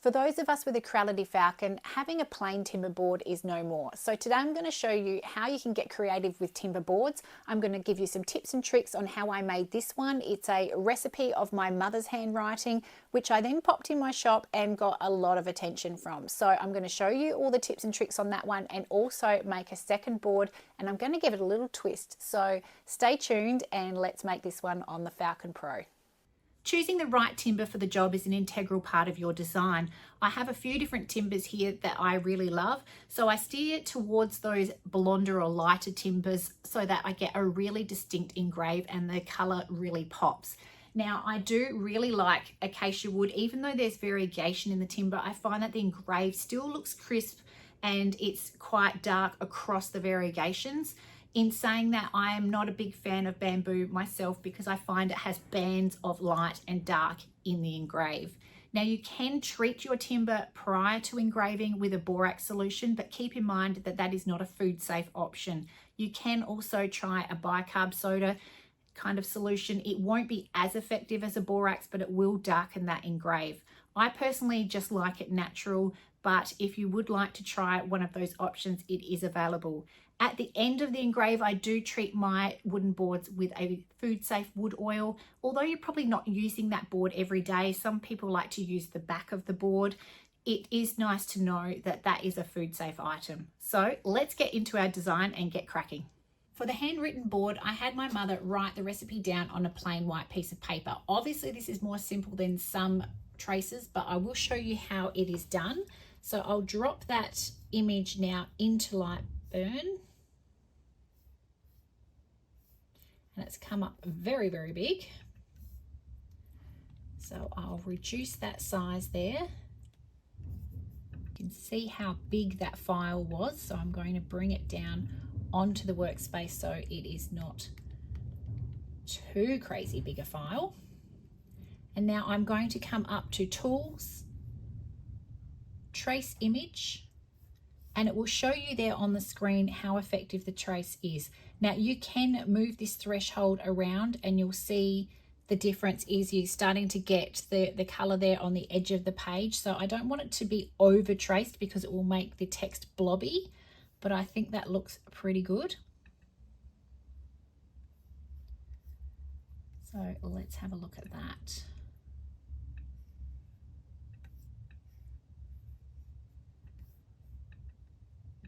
For those of us with a 𝐸 Falcon, having a plain timber board is no more. So today I'm going to show you how you can get creative with timber boards. I'm going to give you some tips and tricks on how I made this one. It's a recipe of my mother's handwriting, which I then popped in my shop and got a lot of attention from. So I'm going to show you all the tips and tricks on that one and also make a second board, and I'm going to give it a little twist. So stay tuned and let's make this one on the Falcon Pro. Choosing the right timber for the job is an integral part of your design. I have a few different timbers here that I really love, so I steer towards those blonder or lighter timbers so that I get a really distinct engrave and the colour really pops. Now, I do really like acacia wood. Even though there's variegation in the timber, I find that the engrave still looks crisp and it's quite dark across the variegations. In saying that, I am not a big fan of bamboo myself because I find it has bands of light and dark in the engrave. Now, you can treat your timber prior to engraving with a borax solution, but keep in mind that that is not a food safe option. You can also try a bicarb soda kind of solution. It won't be as effective as a borax, but it will darken that engrave. I personally just like it natural, but if you would like to try one of those options, it is available. At the end of the engrave, I do treat my wooden boards with a food safe wood oil. Although you're probably not using that board every day, some people like to use the back of the board. It is nice to know that that is a food safe item. So let's get into our design and get cracking. For the handwritten board, I had my mother write the recipe down on a plain white piece of paper. Obviously, this is more simple than some traces, but I will show you how it is done. So I'll drop that image now into Lightburn. And it's come up very, very big. So I'll reduce that size there. You can see how big that file was. So I'm going to bring it down onto the workspace so it is not too crazy big a file. And now I'm going to come up to Tools, Trace Image, and it will show you there on the screen how effective the trace is. Now you can move this threshold around and you'll see the difference is you're starting to get the color there on the edge of the page. So I don't want it to be over traced because it will make the text blobby, but I think that looks pretty good. So let's have a look at that.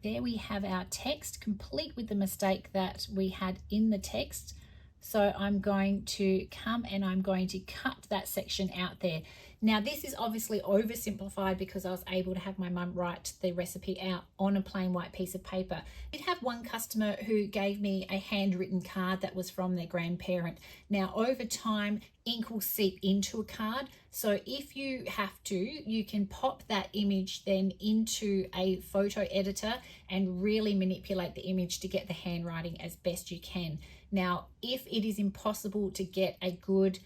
There we have our text, complete with the mistake that we had in the text. So I'm going to come and I'm going to cut that section out there. Now this is obviously oversimplified because I was able to have my mum write the recipe out on a plain white piece of paper. I did have one customer who gave me a handwritten card that was from their grandparent. Now over time, ink will seep into a card. So if you have to, you can pop that image then into a photo editor and really manipulate the image to get the handwriting as best you can. Now, if it is impossible to get a good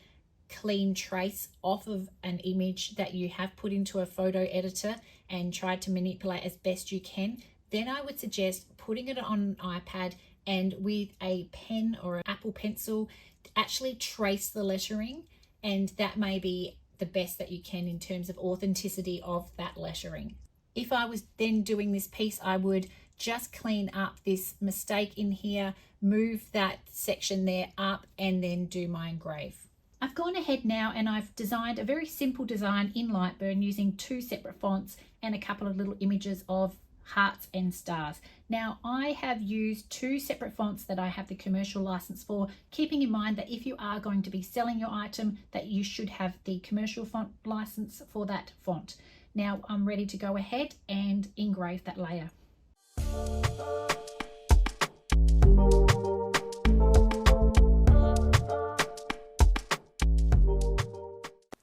clean trace off of an image that you have put into a photo editor and tried to manipulate as best you can, then I would suggest putting it on an iPad and with a pen or an Apple Pencil, actually trace the lettering, and that may be the best that you can in terms of authenticity of that lettering. If I was then doing this piece, I would just clean up this mistake in here, move that section there up, and then do my engrave. I've gone ahead now and I've designed a very simple design in Lightburn using two separate fonts and a couple of little images of hearts and stars. Now I have used two separate fonts that I have the commercial license for, keeping in mind that if you are going to be selling your item, that you should have the commercial font license for that font. Now I'm ready to go ahead and engrave that layer.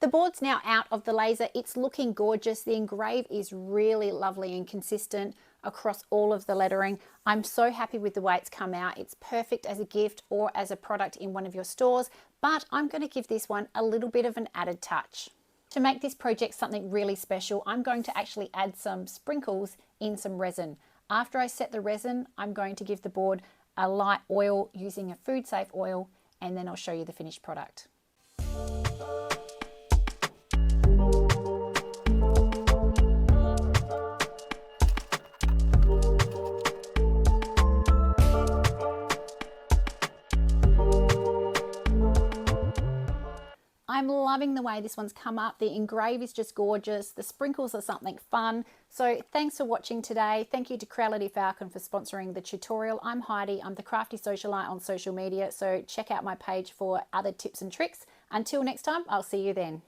The board's now out of the laser. It's looking gorgeous. The engrave is really lovely and consistent across all of the lettering. I'm so happy with the way it's come out. It's perfect as a gift or as a product in one of your stores, but I'm going to give this one a little bit of an added touch. To make this project something really special, I'm going to actually add some sprinkles in some resin. After I set the resin, I'm going to give the board a light oil using a food safe oil, and then I'll show you the finished product. I'm loving the way this one's come up. The engrave is just gorgeous. The sprinkles are something fun. So thanks for watching today. Thank you to Creality Falcon for sponsoring the tutorial. I'm Heidi. I'm the Crafty Socialite on social media. So check out my page for other tips and tricks. Until next time, I'll see you then.